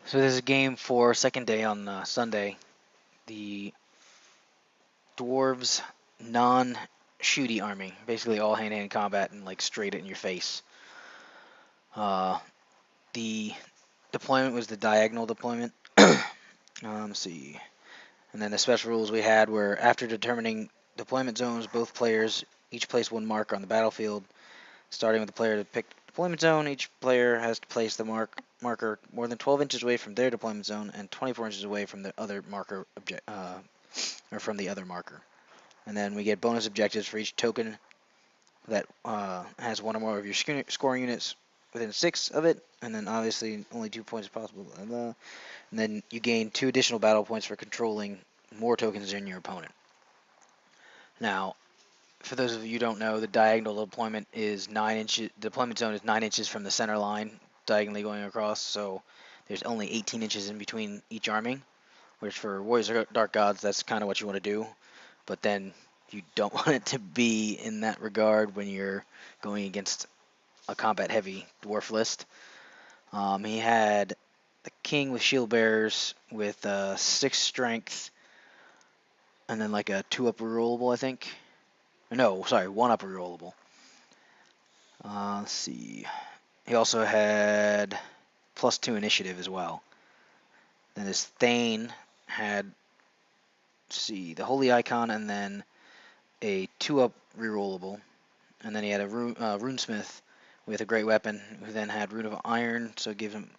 So there's a game for second day on Sunday. The dwarves non-shooty army, basically all hand-to-hand combat and like straight in your face. The deployment was the diagonal deployment. Let's see. And then the special rules we had were after determining deployment zones, both players each place one marker on the battlefield. Starting with the player to pick deployment zone, each player has to place the marker more than 12 inches away from their deployment zone and 24 inches away from the other marker or from the other marker. And then we get bonus objectives for each token that has one or more of your scoring units within 6 of it, and then obviously only 2 points possible. And then you gain 2 additional battle points for controlling more tokens than your opponent. Now, for those of you who don't know, the diagonal deployment is 9 inches. The deployment zone is 9 inches from the center line, diagonally going across. So there's only 18 inches in between each army, which for Warriors of Dark Gods, that's kind of what you want to do. But then you don't want it to be in that regard when you're going against a combat-heavy dwarf list. He had the king with shield bearers with 6 strength, and then like a 2 up rerollable, I think. No, sorry, 1 up rerollable. Let's see. He also had +2 initiative as well. Then his Thane had, let's see, the Holy Icon and then a 2 up rerollable. And then he had a Runesmith with a great weapon, who then had Rune of Iron, so it gives him,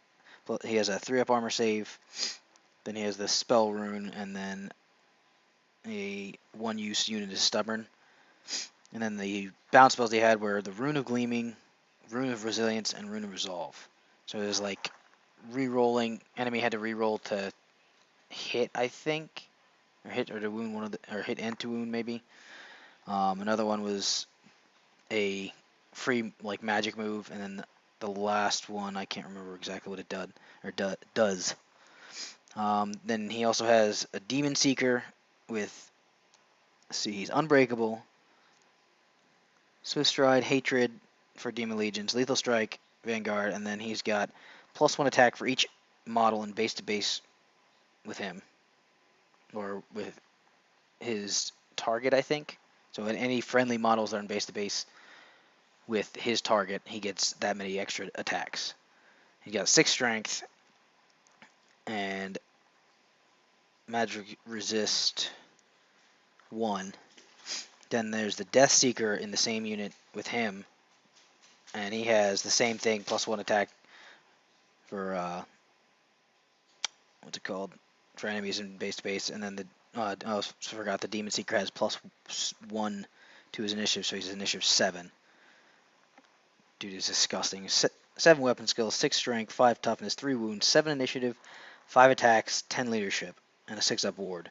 he has a 3 up armor save. Then he has the Spell Rune, and then a 1-use unit is Stubborn. And then the bounce spells he had were the Rune of Gleaming, Rune of Resilience, and Rune of Resolve. So it was like re-rolling. Enemy had to re-roll to hit, I think, or hit or to wound one of the, or hit and to wound maybe. Another one was a free like magic move, and then the last one I can't remember exactly what it does. Then he also has a Demon Seeker with, let's see, he's Unbreakable, Swift Stride, Hatred for Demon Legions, Lethal Strike, Vanguard, and then he's got +1 attack for each model in base to base with him, or with his target, I think. So in any friendly models that are in base to base with his target, he gets that many extra attacks. He got 6 strength and magic resist 1. Then there's the Death Seeker in the same unit with him, and he has the same thing, +1 attack for what's it called, for enemies in base to base. And then the I forgot the Demon Seeker has +1 to his initiative, so he's initiative 7. Dude is disgusting. 7 weapon skills, 6 strength, 5 toughness, 3 wounds, 7 initiative, 5 attacks, 10 leadership, and a 6 up ward.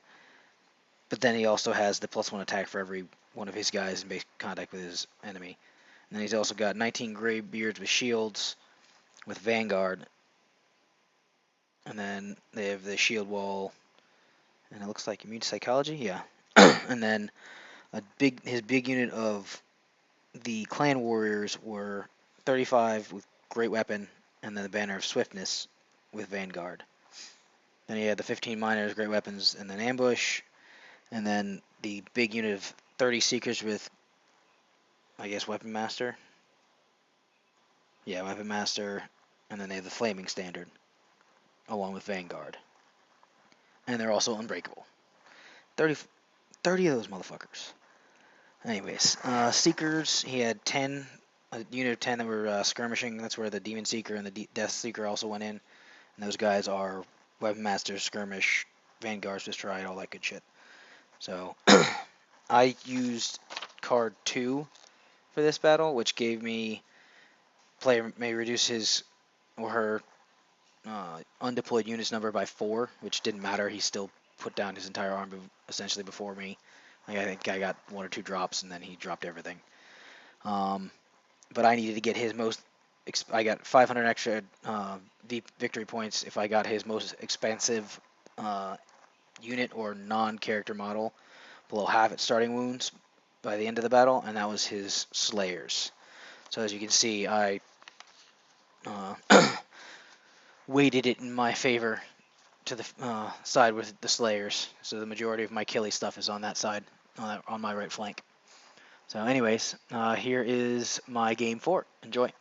But then he also has the +1 attack for every one of his guys in base contact with his enemy. And then he's also got 19 Greybeards with shields, with Vanguard. And then they have the shield wall, and it looks like immune psychology, yeah. And then his big unit of the clan warriors were 35 with great weapon, and then the banner of swiftness with Vanguard. Then he had the 15 miners, great weapons, and then ambush. And then the big unit of 30 seekers with, I guess, weapon master. Yeah, weapon master, and then they have the flaming standard along with Vanguard. And they're also unbreakable. 30 of those motherfuckers. Anyways, Seekers, he had 10, a unit of 10 that were skirmishing. That's where the Demon Seeker and the Death Seeker also went in. And those guys are Weapon Master, Skirmish, Vanguard, Swift Stride, all that good shit. So, I used card 2 for this battle, which gave me, player may reduce his or her undeployed units number by 4, which didn't matter. He still put down his entire army essentially before me. Like, I think I got 1 or 2 drops, and then he dropped everything. But I needed to get his most. I got 500 extra victory points if I got his most expensive unit or non-character model below half its starting wounds by the end of the battle, and that was his Slayers. So as you can see, I weighted it in my favor to the side with the Slayers. So the majority of my killy stuff is on that side, on my right flank. So anyways, here is my game 4. Enjoy.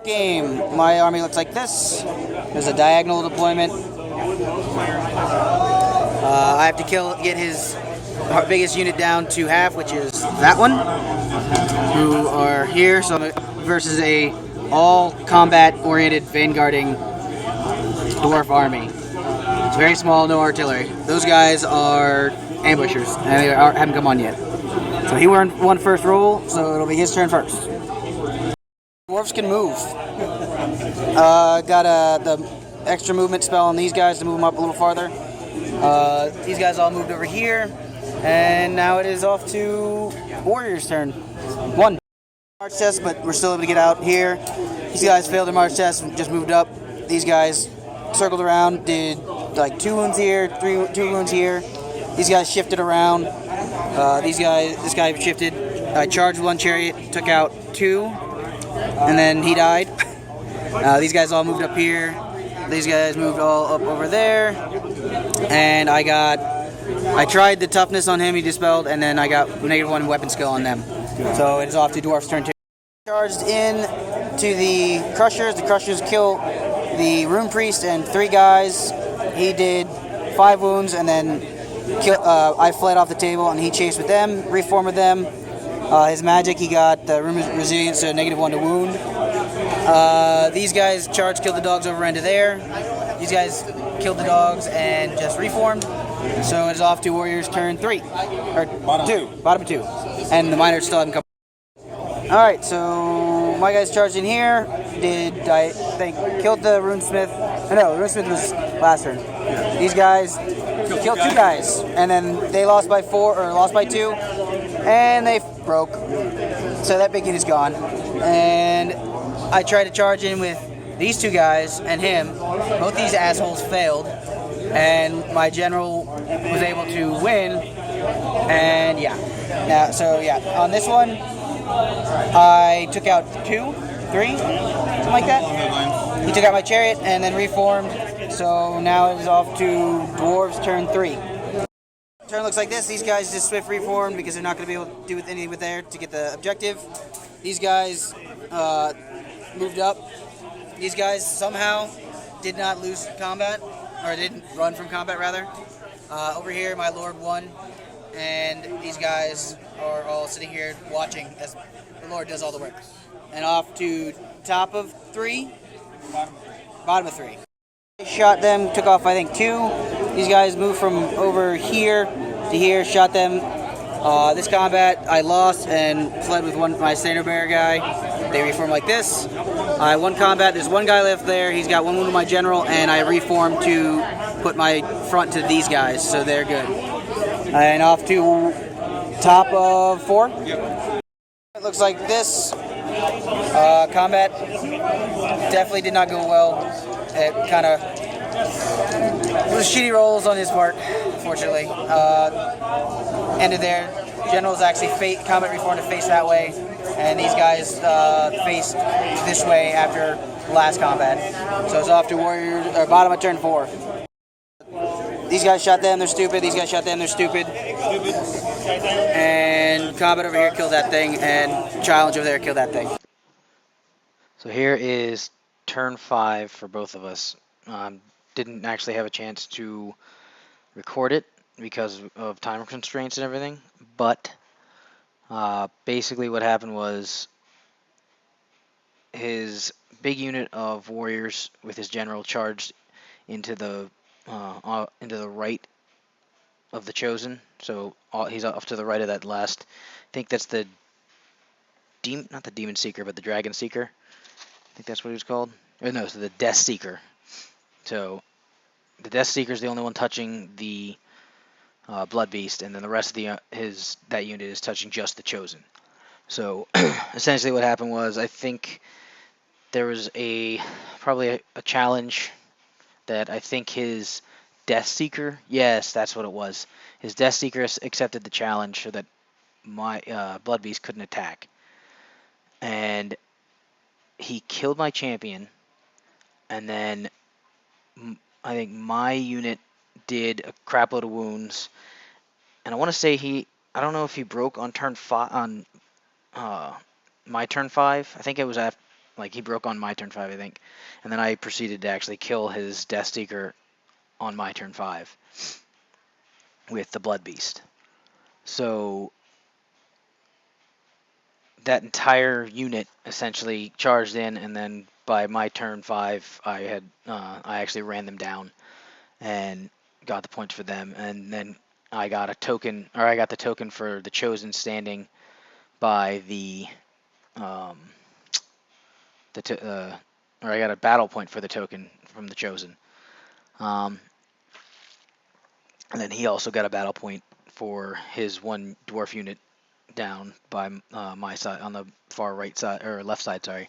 Game. My army looks like this. There's a diagonal deployment. I have to get his biggest unit down to half, which is that one, who are here. So versus a all combat oriented vanguarding dwarf army. It's very small, no artillery. Those guys are ambushers, and they haven't come on yet. So he won first roll, so it'll be his turn first. Dwarves can move. Got the extra movement spell on these guys to move them up a little farther. These guys all moved over here, and now it is off to Warrior's turn. 1. March test, but we're still able to get out here. These guys failed their march test and just moved up. These guys circled around, did like 2 wounds here, 2 wounds here. These guys shifted around. This guy shifted. I charged 1 chariot, took out 2, and then he died. These guys all moved up here. These guys moved all up over there. And I tried the toughness on him, he dispelled, and then I got -1 weapon skill on them. So it's off to Dwarf's turn 2. Charged in to the Crushers. The Crushers kill the Rune Priest and 3 guys. He did 5 wounds, and then I fled off the table, and he chased with them, reformed with them. His magic, he got the Rune Resilience, so -1 to wound. These guys charged, killed the dogs over into there. These guys killed the dogs and just reformed. So it's off to Warriors turn 3. Or bottom of 2. And the miners still haven't come. Alright, so my guys charged in here. Killed the Runesmith. No, Runesmith was last turn. These guys killed 2 guys. And then they lost by 4, or lost by 2. And they broke. So that big unit's gone. And I tried to charge in with these 2 guys and him. Both these assholes failed. And my general was able to win. And yeah. On this one, I took out 2, 3, something like that. He took out my chariot and then reformed. So now it is off to Dwarves turn 3. Turn looks like this. These guys just swift reformed because they're not going to be able to do anything with there to get the objective. These guys moved up. These guys somehow did not lose combat, or didn't run from combat rather. Over here, my Lord won, and these guys are all sitting here watching as the Lord does all the work. And off to top of 3, bottom of 3. Shot them, took off I think 2. These guys moved from over here to here, shot them. This combat I lost and fled with my standard bearer guy. They reformed like this. I won combat, there's 1 guy left there, he's got 1 wound with my general, and I reformed to put my front to these guys, so they're good. And off to top of 4. It looks like this. Combat definitely did not go well. It kind of was shitty rolls on his part, unfortunately. Ended there. Generals actually combat reformed to face that way, and these guys faced this way after last combat. So it's off to Warriors, or bottom of turn 4. These guys shot them, they're stupid. These guys shot them, they're stupid. And combat over here killed that thing, and challenge over there killed that thing. So here is turn 5 for both of us. Didn't actually have a chance to record it because of time constraints and everything, but basically what happened was his big unit of warriors with his general charged into the right of the chosen. So he's off to the right of that last. I think that's the not the demon seeker, but the dragon seeker. I think that's what he was called. Or no, so the death seeker. So the death seeker is the only one touching the blood beast, and then the rest of that unit is touching just the chosen. So essentially what happened was, I think there was probably a challenge that I think his Death Seeker, yes, that's what it was. His Death Seeker accepted the challenge so that my Blood Beast couldn't attack. And he killed my champion, and then I think my unit did a crap load of wounds, and I want to say I don't know if he broke on turn 5 on my turn 5. I think it was after, like, he broke on my turn 5, I think, and then I proceeded to actually kill his Death Seeker on my turn 5 with the Blood Beast. So that entire unit essentially charged in, and then by my turn 5, I actually ran them down and got the points for them, and then I got the token for the Chosen standing by um, or I got a battle point for the token from the Chosen, and then he also got a battle point for his one dwarf unit down by my side on the far right side or left side. Sorry,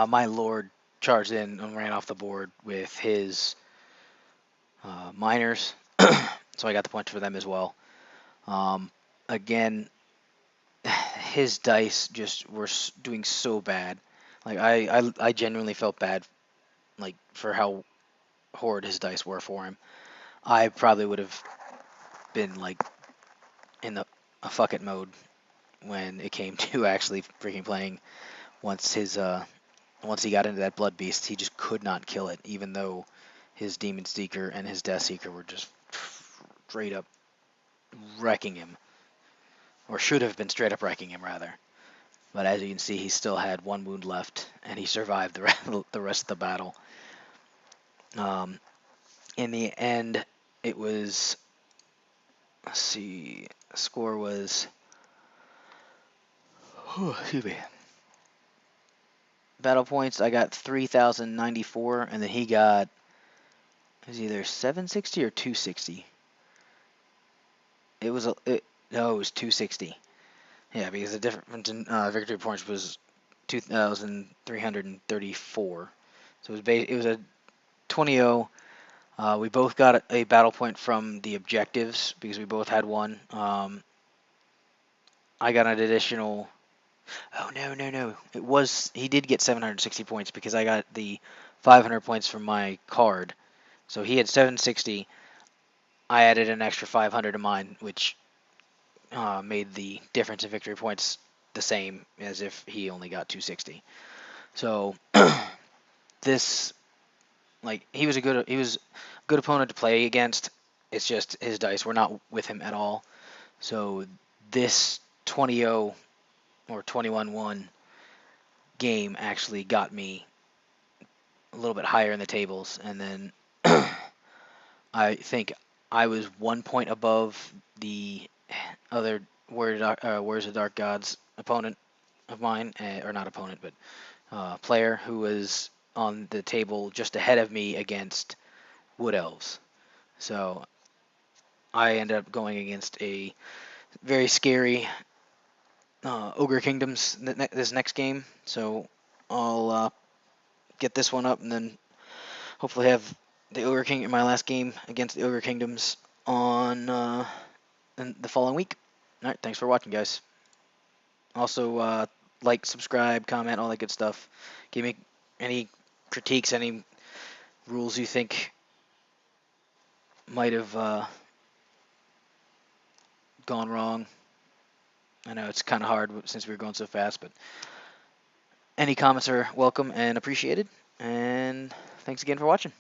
my Lord charged in and ran off the board with his miners, so I got the points for them as well. Again, his dice just were doing so bad. Like I genuinely felt bad, like, for how horrid his dice were for him. I probably would have been like in a fuck it mode when it came to actually freaking playing. Once he got into that Blood Beast, he just could not kill it, even though his Demon Seeker and his Death Seeker were just straight up wrecking him, or should have been straight up wrecking him rather. But as you can see, he still had one wound left, and he survived the rest of the battle. In the end, it was, let's see, the score was, excuse me, battle points, I got 3,094, and then he got, it was either 760 or 260. It was, no, it was 260. Yeah, because the difference in victory points was 2,334. So it was a 20-0. We both got a battle point from the objectives because we both had one. I got an additional. Oh no! He did get 760 points because I got the 500 points from my card. So he had 760. I added an extra 500 to mine, which made the difference in victory points the same as if he only got 260. So this, like, he was a good opponent to play against. It's just his dice were not with him at all. So this 20-0 or 21-1 game actually got me a little bit higher in the tables, and then I think I was 1 point above the other Warriors of Dark Gods opponent of mine, or not opponent, but player who was on the table just ahead of me against Wood Elves. So I ended up going against a very scary Ogre Kingdoms this next game. So I'll get this one up and then hopefully have the Ogre King in my last game against the Ogre Kingdoms on in the following week. All right, thanks for watching, guys. Also, like, subscribe, comment, all that good stuff. Give me any critiques, any rules you think might have gone wrong. I know it's kind of hard since we were going so fast, but any comments are welcome and appreciated. And thanks again for watching.